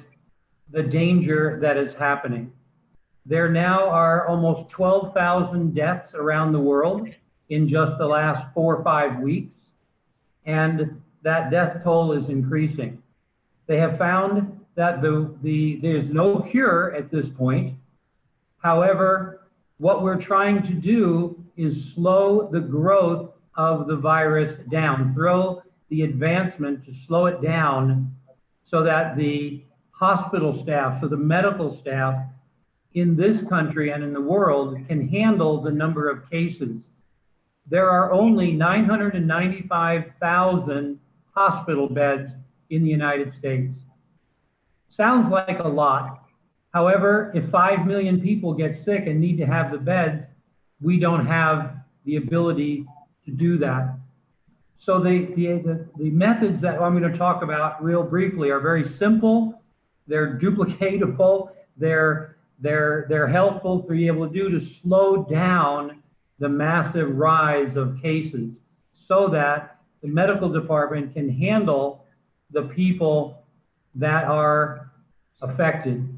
the danger that is happening. There now are almost 12,000 deaths around the world in just the last 4 or 5 weeks. And that death toll is increasing. They have found that there's no cure at this point. However, what we're trying to do is slow the growth of the virus down, throw the advancement to slow it down so that the hospital staff, so the medical staff in this country and in the world can handle the number of cases. There are only 995,000 hospital beds in the United States. Sounds like a lot. However, if 5 million people get sick and need to have the beds, we don't have the ability to do that. So the methods that I'm going to talk about real briefly are very simple. They're duplicatable. They're helpful to be able to do to slow down the massive rise of cases so that the medical department can handle the people that are affected.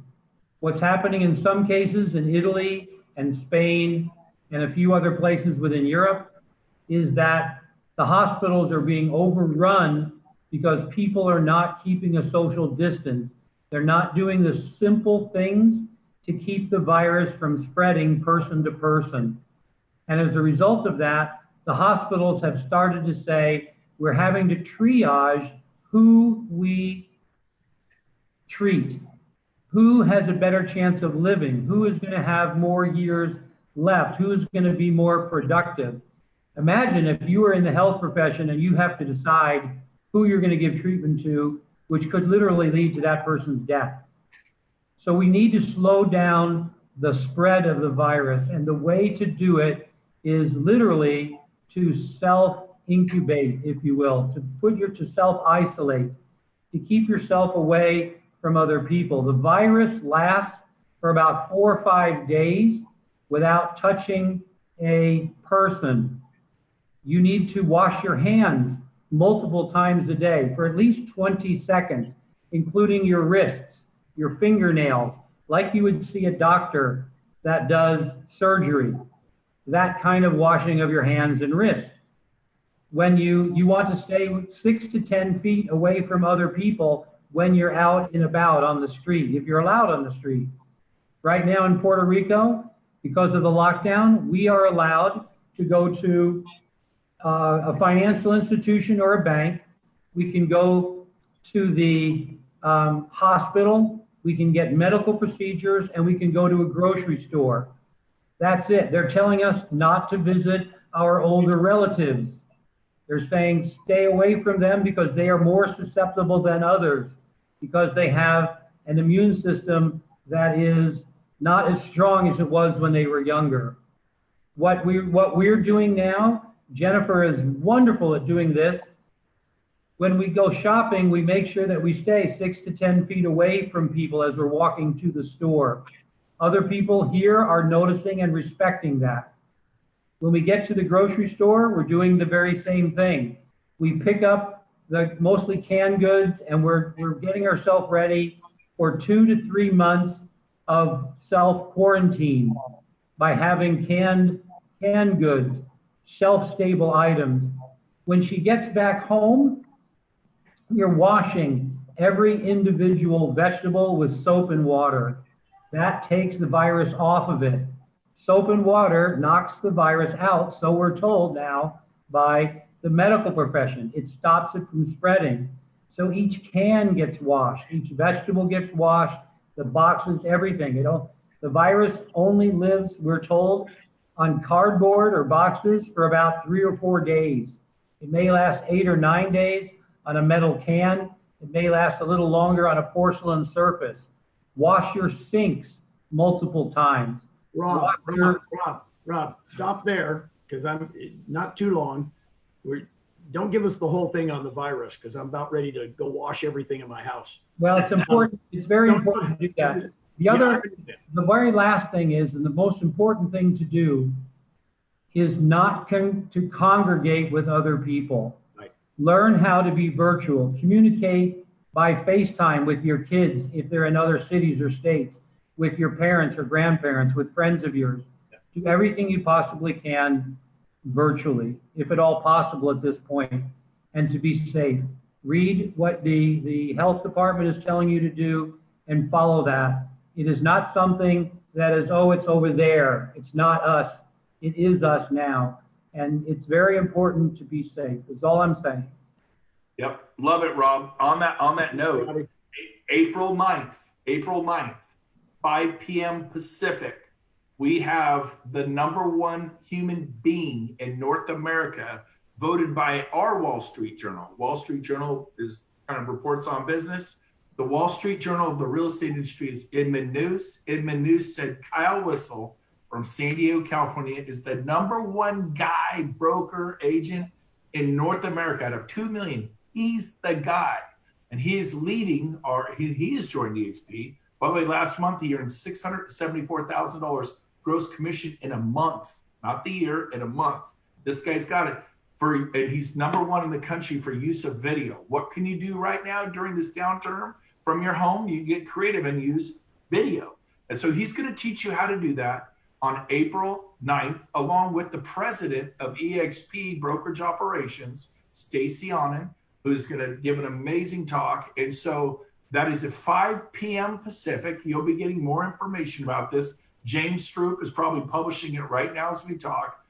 What's happening in some cases in Italy and Spain and a few other places within Europe is that the hospitals are being overrun because people are not keeping a social distance. They're not doing the simple things to keep the virus from spreading person to person. And as a result of that, the hospitals have started to say, we're having to triage who we treat, who has a better chance of living, who is going to have more years left, who is going to be more productive. Imagine if you were in the health profession and you have to decide who you're going to give treatment to, which could literally lead to that person's death. So we need to slow down the spread of the virus. And the way to do it is literally to self-incubate, if you will, to self-isolate, to keep yourself away from other people. The virus lasts for about 4 or 5 days without touching a person. You need to wash your hands multiple times a day for at least 20 seconds, including your wrists, your fingernails, like you would see a doctor that does surgery, that kind of washing of your hands and wrists. When you want to stay 6 to 10 feet away from other people when you're out and about on the street, if you're allowed on the street. Right now in Puerto Rico, because of the lockdown, we are allowed to go to a financial institution or a bank. We can go to the hospital, we can get medical procedures, and we can go to a grocery store. That's it. They're telling us not to visit our older relatives. They're saying stay away from them because they are more susceptible than others. because they have an immune system that is not as strong as it was when they were younger. What we're doing now, Jennifer is wonderful at doing this. When we go shopping, we make sure that we stay 6 to 10 feet away from people as we're walking to the store. Other people here are noticing and respecting that. When we get to the grocery store, we're doing the very same thing. We pick up the mostly canned goods, and we're getting ourselves ready for 2 to 3 months of self-quarantine by having canned goods, shelf-stable items. When she gets back home, you're washing every individual vegetable with soap and water. That takes the virus off of it. Soap and water knocks the virus out, so we're told now by the medical profession. It stops it from spreading. So each can gets washed, each vegetable gets washed, the boxes, everything. The virus only lives, we're told, on cardboard or boxes for about 3 or 4 days. It may last 8 or 9 days on a metal can. It may last a little longer on a porcelain surface. Wash your sinks multiple times. Rob, stop there, because I'm not too long. Don't give us the whole thing on the virus, because I'm about ready to go wash everything in my house. Well, it's important. It's very important to do that. The very last thing is, and the most important thing to do, is not to congregate with other people. Right. Learn how to be virtual. Communicate by FaceTime with your kids if they're in other cities or states, with your parents or grandparents, with friends of yours. Do everything you possibly can virtually, if at all possible at this point, and to be safe. Read what the health department is telling you to do and follow that. It is not something that is, oh, it's over there. It's not us. It is us now. And it's very important to be safe, is all I'm saying. Yep. Love it, Rob. On that note, April 9th, 5 p.m. Pacific, we have the #1 human being in North America voted by our Wall Street Journal. Wall Street Journal is kind of reports on business. The Wall Street Journal of the real estate industry is Inman News. Inman News said Kyle Whissel from San Diego, California is the #1 guy, broker, agent in North America out of 2 million. He's the guy. And he is leading, he has joined eXp. By the way, last month he earned $674,000 gross commission in a month, not the year, in a month. This guy's got it. And he's #1 in the country for use of video. What can you do right now during this downturn from your home? You get creative and use video. And so he's going to teach you how to do that on April 9th, along with the president of eXp Brokerage Operations, Stacy Onen, who's going to give an amazing talk. And so that is at 5 p.m. Pacific. You'll be getting more information about this. James Stroop is probably publishing it right now as we talk.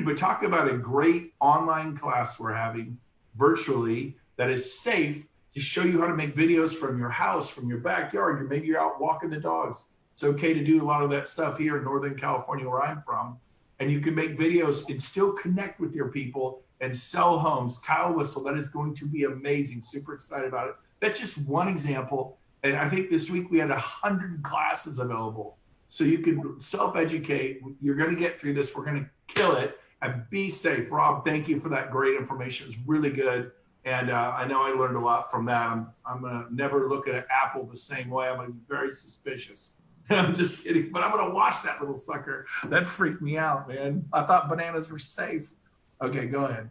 But talk about a great online class we're having virtually that is safe to show you how to make videos from your house, from your backyard. Maybe you're out walking the dogs. It's okay to do a lot of that stuff here in Northern California, where I'm from. And you can make videos and still connect with your people and sell homes. Kyle Whissel, that is going to be amazing. Super excited about it. That's just one example. And I think this week we had 100 classes available. So you can self-educate. You're going to get through this. We're going to kill it, and be safe. Rob, thank you for that great information. It's really good. And I know I learned a lot from that. I'm going to never look at Apple the same way. I'm going to be very suspicious. I'm just kidding, but I'm going to watch that little sucker. That freaked me out, man. I thought bananas were safe. Okay, go ahead.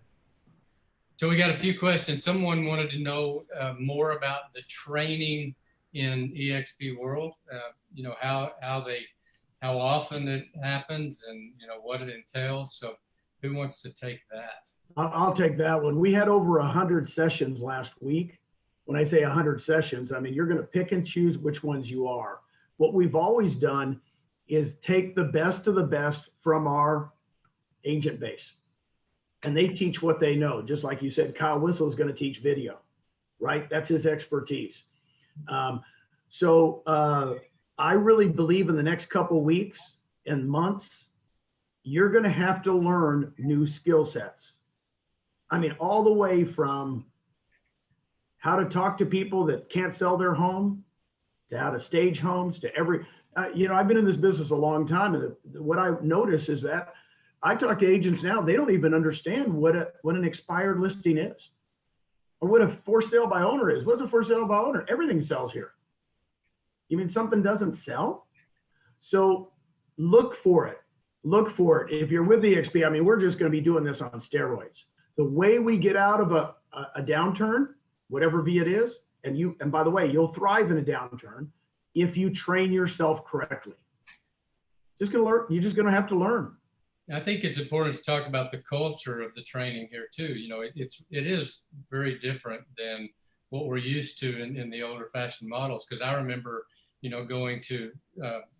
So we got a few questions. Someone wanted to know more about the training in eXp world. You know, how often it happens, and you know what it entails. So who wants to take that? I'll take that one. We had over 100 sessions last week. When I say 100 sessions, I mean you're going to pick and choose which ones you are. What we've always done is take the best of the best from our agent base, and they teach what they know. Just like you said, Kyle Whissel is going to teach video, right? That's his expertise. I really believe in the next couple weeks and months, you're going to have to learn new skill sets. I mean, all the way from how to talk to people that can't sell their home, to how to stage homes, to every, I've been in this business a long time. And what I notice is that I talk to agents now, they don't even understand what an expired listing is or what a for sale by owner is. What's a for sale by owner? Everything sells here. You mean something doesn't sell? So look for it. Look for it. If you're with eXp, I mean, we're just going to be doing this on steroids. The way we get out of a downturn, whatever V it is, and by the way, you'll thrive in a downturn if you train yourself correctly. Just gonna learn. You're just gonna have to learn. I think it's important to talk about the culture of the training here too. It is very different than what we're used to in the older fashioned models. Because I remember, going to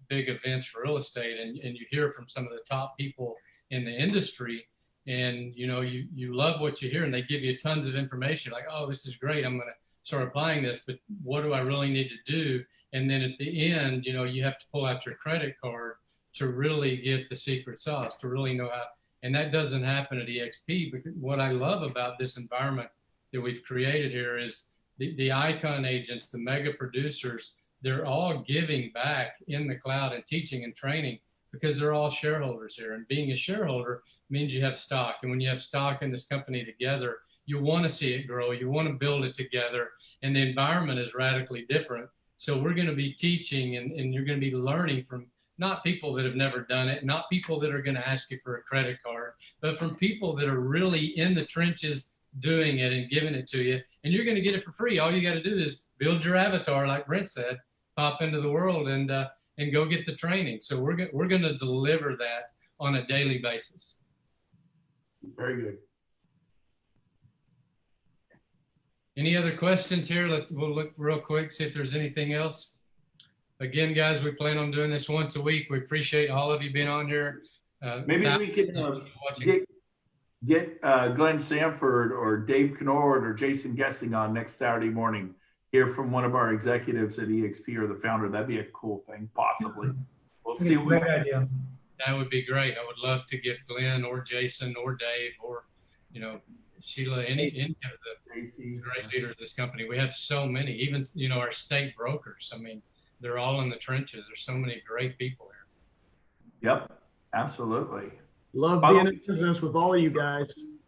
big events for real estate, and you hear from some of the top people in the industry, and you love what you hear, and they give you tons of information like, oh, this is great, I'm going to start applying this, but what do I really need to do? And then at the end, you have to pull out your credit card to really get the secret sauce, to really know how. And that doesn't happen at eXp. Because what I love about this environment that we've created here is the icon agents, the mega producers, they're all giving back in the cloud and teaching and training because they're all shareholders here. And being a shareholder means you have stock. And when you have stock in this company together, you want to see it grow. You want to build it together. And the environment is radically different. So we're going to be teaching, and you're going to be learning from not people that have never done it, not people that are going to ask you for a credit card, but from people that are really in the trenches doing it and giving it to you. And you're going to get it for free. All you got to do is build your avatar, like Brent said, pop into the world and go get the training. So we're going to deliver that on a daily basis. Very good. Any other questions here? We'll look real quick, see if there's anything else. Again, guys, we plan on doing this once a week. We appreciate all of you being on here. Maybe we can get Glenn Sanford or Dave Kennard or Jason Guessing on next Saturday morning. Hear from one of our executives at eXp or the founder. That'd be a cool thing, possibly. We'll see. Great idea. That would be great. I would love to get Glenn or Jason or Dave or, Sheila, any of the great leaders of this company. We have so many, even, our state brokers. I mean, they're all in the trenches. There's so many great people here. Yep, absolutely. Love being in business with all of you guys.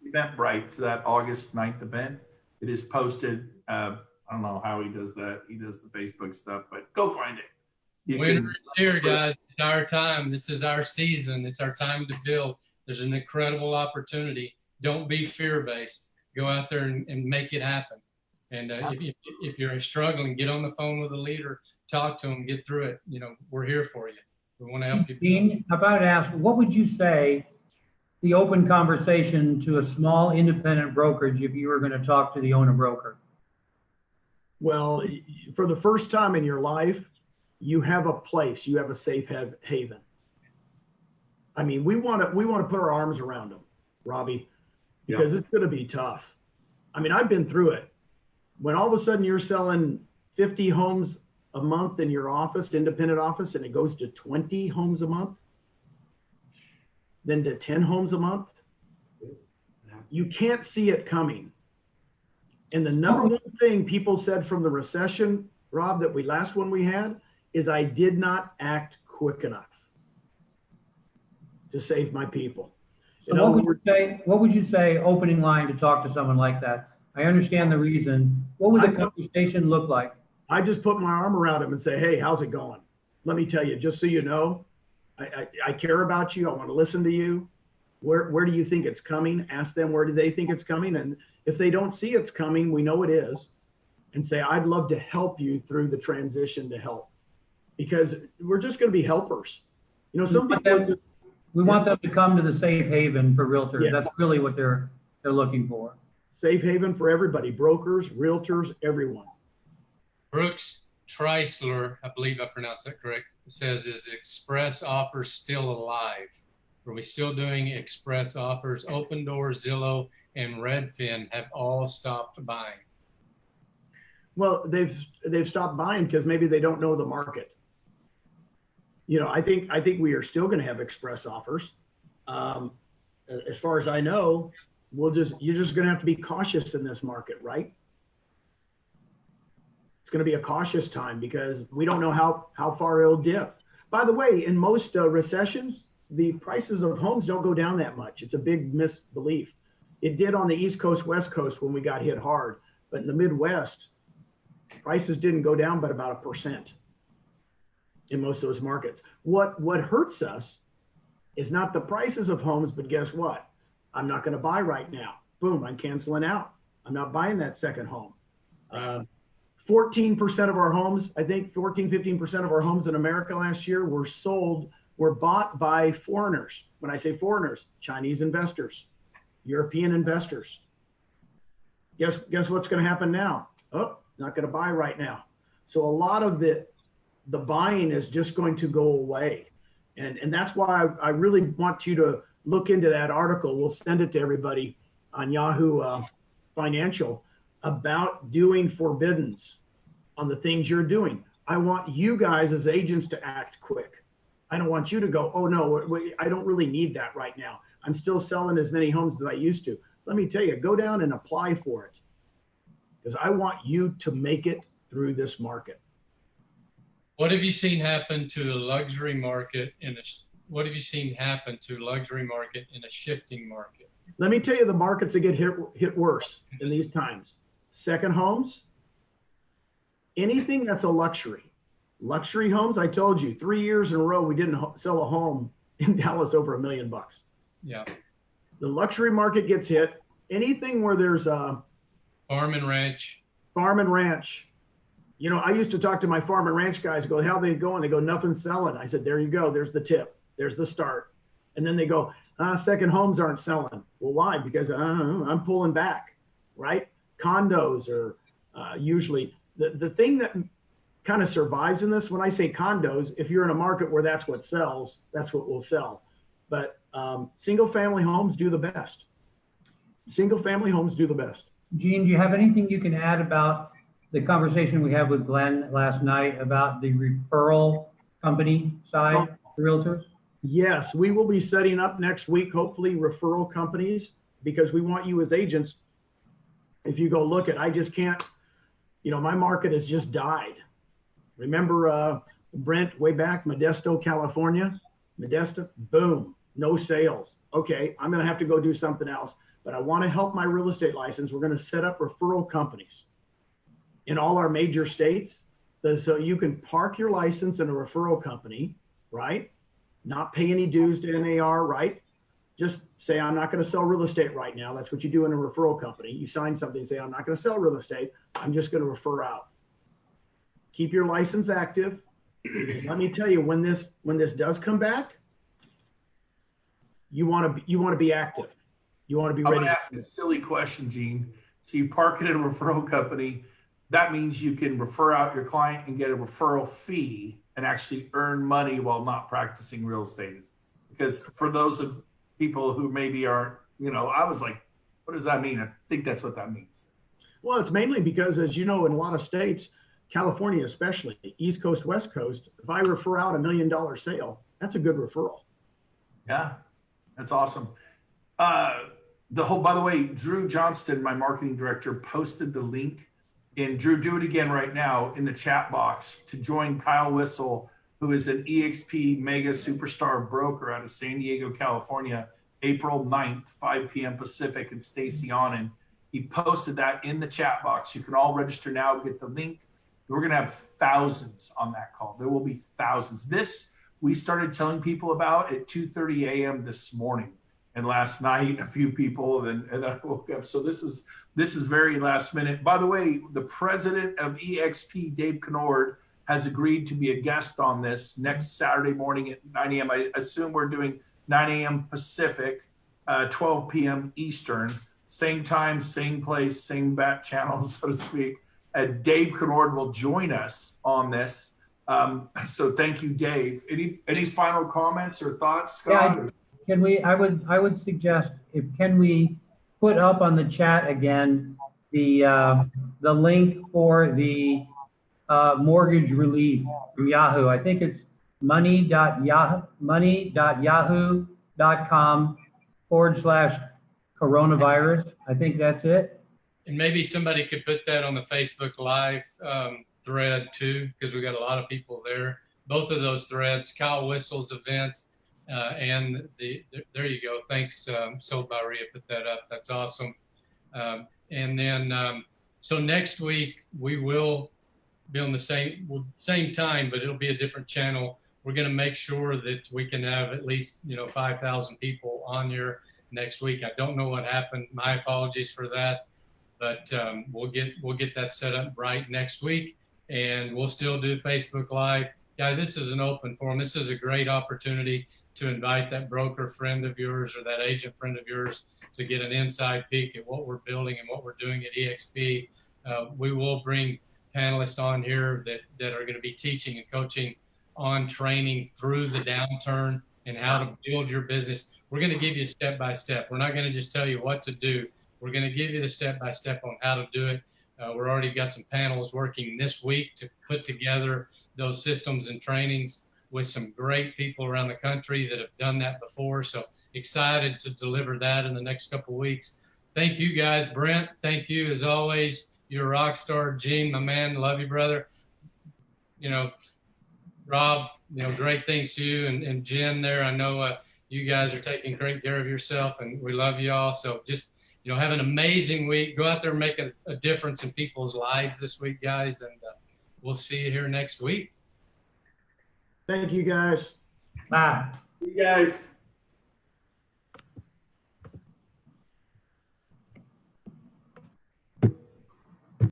Eventbrite, to that August 9th event. It is posted. I don't know how he does that. He does the Facebook stuff, but go find it. Winter is here, guys. It's our time. This is our season. It's our time to build. There's an incredible opportunity. Don't be fear-based. Go out there and make it happen. And if you're struggling, get on the phone with a leader, talk to them, get through it. We're here for you. We want to help you. Dean, how about I ask, what would you say the open conversation to a small independent brokerage if you were going to talk to the owner broker? Well, for the first time in your life, you have a place, you have a safe haven. I mean, we want to put our arms around them, Robbie, because it's going to be tough. I mean, I've been through it. When all of a sudden you're selling 50 homes a month in your office, independent office, and it goes to 20 homes a month, then to 10 homes a month, you can't see it coming. And the number one thing people said from the recession, Rob, that last one we had, is I did not act quick enough to save my people. So what would you say opening line to talk to someone like that? I understand the reason. What would the conversation look like? I just put my arm around him and say, hey, how's it going? Let me tell you, just so you know, I care about you. I want to listen to you. Where do you think it's coming? Ask them, where do they think it's coming? And if they don't see it's coming, we know it is. And say, I'd love to help you through the transition to help. Because we're just going to be helpers. Some people we want them to come to the safe haven for realtors. Yeah. That's really what they're looking for. Safe haven for everybody, brokers, realtors, everyone. Brooks Treisler, I believe I pronounced that correct, says, is Express Offers still alive? Are we still doing Express Offers? Open Door, Zillow, and Redfin have all stopped buying. Well, they've stopped buying because maybe they don't know the market. I think we are still going to have Express Offers. As far as I know, you're just going to have to be cautious in this market, right? it's going to be a cautious time because we don't know how far it'll dip. By the way, in most recessions, the prices of homes don't go down that much. It's a big misbelief. It did on the East Coast, West Coast when we got hit hard, but in the Midwest, prices didn't go down but about 1% in most of those markets. What hurts us is not the prices of homes, but guess what? I'm not going to buy right now. Boom, I'm canceling out. I'm not buying that second home. 14% of our homes, I think 14, 15% of our homes in America last year were bought by foreigners. When I say foreigners, Chinese investors, European investors. Guess what's going to happen now? Oh, not going to buy right now. So a lot of the buying is just going to go away. And that's why I really want you to look into that article. We'll send it to everybody on Yahoo Financial about doing forbiddance on the things you're doing. I want you guys as agents to act quick. I don't want you to go, oh no, I don't really need that right now. I'm still selling as many homes as I used to. Let me tell you, go down and apply for it because I want you to make it through this market. What have you seen happen to a luxury market what have you seen happen to luxury market in a shifting market? Let me tell you the markets that get hit worse in these times. Second homes, anything that's a luxury. Luxury homes, I told you, 3 years in a row, we didn't sell a home in Dallas over $1 million. Yeah. The luxury market gets hit. Anything where there's a Farm and ranch. Farm and ranch. You know, I used to talk to my farm and ranch guys, go, how they going? They go, nothing's selling. I said, there you go. There's the tip. There's the start. And then they go, second homes aren't selling. Well, why? Because I'm pulling back, right? Condos are usually the thing that kind of survives in this. When I say condos, if you're in a market where that's what sells, that's what will sell. But single family homes do the best. Single family homes do the best. Gene, do you have anything you can add about the conversation we had with Glenn last night about the referral company side for realtors? Yes, we will be setting up next week, hopefully referral companies, because we want you as agents. If you go look at, I just can't, you know, my market has just died. Remember Brent way back, Modesto, California, Modesto, boom, no sales. Okay, I'm going to have to go do something else, but I want to help my real estate license. We're going to set up referral companies in all our major states. So you can park your license in a referral company, right? Not pay any dues to NAR, right? Just say, I'm not going to sell real estate right now. That's what you do in a referral company. You sign something and say, I'm not going to sell real estate. I'm just going to refer out. Keep your license active. Let me tell you, when this does come back, you want to be active. You want to be ready. I'm going to ask a silly question, Gene. So you park it in a referral company. That means you can refer out your client and get a referral fee and actually earn money while not practicing real estate. Because for those of people who maybe aren't, you know, I was like, what does that mean? I think that's what that means. Well, it's mainly because, as you know, in a lot of states, California especially, East Coast, West Coast, if I refer out $1 million sale, that's a good referral. Yeah, that's awesome. By the way, Drew Johnston, my marketing director, posted the link. And Drew, do it again right now in the chat box to join Kyle Whistle, who is an eXp mega superstar broker out of San Diego, California, April 9th, 5 p.m. Pacific, and Stacy Onen. He posted that in the chat box. You can all register now, get the link. We're going to have thousands on that call. There will be thousands. This we started telling people about at 2:30 a.m. this morning. And last night, a few people, and then I woke up. So this is very last minute. By the way, the president of eXp, Dave Kennord, has agreed to be a guest on this next Saturday morning at 9 a.m. I assume we're doing 9 a.m. Pacific, 12 p.m. Eastern, same time, same place, same bat channel, so to speak. Dave Kennord will join us on this. So thank you, Dave. Any final comments or thoughts, Scott? Yeah, can we? I would suggest can we put up on the chat again the link for the mortgage relief from Yahoo. I think it's money.yahoo.com/coronavirus. I think that's it. And maybe somebody could put that on the Facebook Live thread too, because we got a lot of people there. Both of those threads, Kyle Whistle's event, and there you go. Thanks, Sold by Rhea, put that up. That's awesome. And then, so next week we will be on the same time, but it'll be a different channel. We're going to make sure that we can have at least 5,000 people on here next week. I don't know what happened. My apologies for that, but we'll get that set up right next week, and we'll still do Facebook Live. Guys, this is an open forum. This is a great opportunity to invite that broker friend of yours or that agent friend of yours to get an inside peek at what we're building and what we're doing at eXp. We will bring panelists on here that are going to be teaching and coaching on training through the downturn and how to build your business. We're going to give you step by step. We're not going to just tell you what to do. We're going to give you the step by step on how to do it. We're already got some panels working this week to put together those systems and trainings with some great people around the country that have done that before. So excited to deliver that in the next couple of weeks. Thank you guys. Brent, thank you as always. You're a rock star. Gene, my man, love you, brother. Rob, great things to you, and Jen there. I know you guys are taking great care of yourself, and we love you all. So just, have an amazing week. Go out there and make a difference in people's lives this week, guys, and we'll see you here next week. Thank you, guys. Bye. You guys.